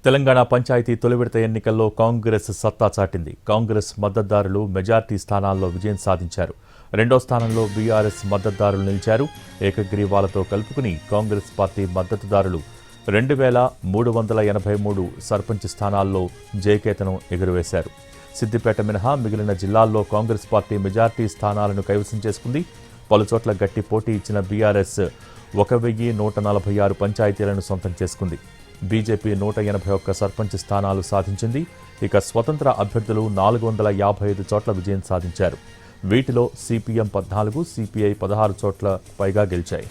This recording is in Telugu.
తెలంగాణ పంచాయతీ తొలి విడత ఎన్నికల్లో కాంగ్రెస్ సత్తా చాటింది. కాంగ్రెస్ మద్దతుదారులు మెజార్టీ స్థానాల్లో విజయం సాధించారు. రెండో స్థానంలో బీఆర్ఎస్ మద్దతుదారులు నిలిచారు. ఏకగ్రీవాలతో కలుపుకుని కాంగ్రెస్ పార్టీ మద్దతుదారులు 2383 సర్పంచ్ స్థానాల్లో జయకేతనం ఎగురవేశారు. సిద్దిపేట మినహా మిగిలిన జిల్లాల్లో కాంగ్రెస్ పార్టీ మెజార్టీ స్థానాలను కైవసం చేసుకుంది. పలుచోట్ల గట్టి పోటీ ఇచ్చిన బీఆర్ఎస్ 1146 పంచాయతీలను సొంతం చేసుకుంది. బీజేపీ 181 సర్పంచ్ స్థానాలు సాధించింది. ఇక స్వతంత్ర అభ్యర్థులు 455 చోట్ల విజయం సాధించారు. వీటిలో సిపిఎం 14, సిపిఐ 16 చోట్ల పైగా గెలిచాయి.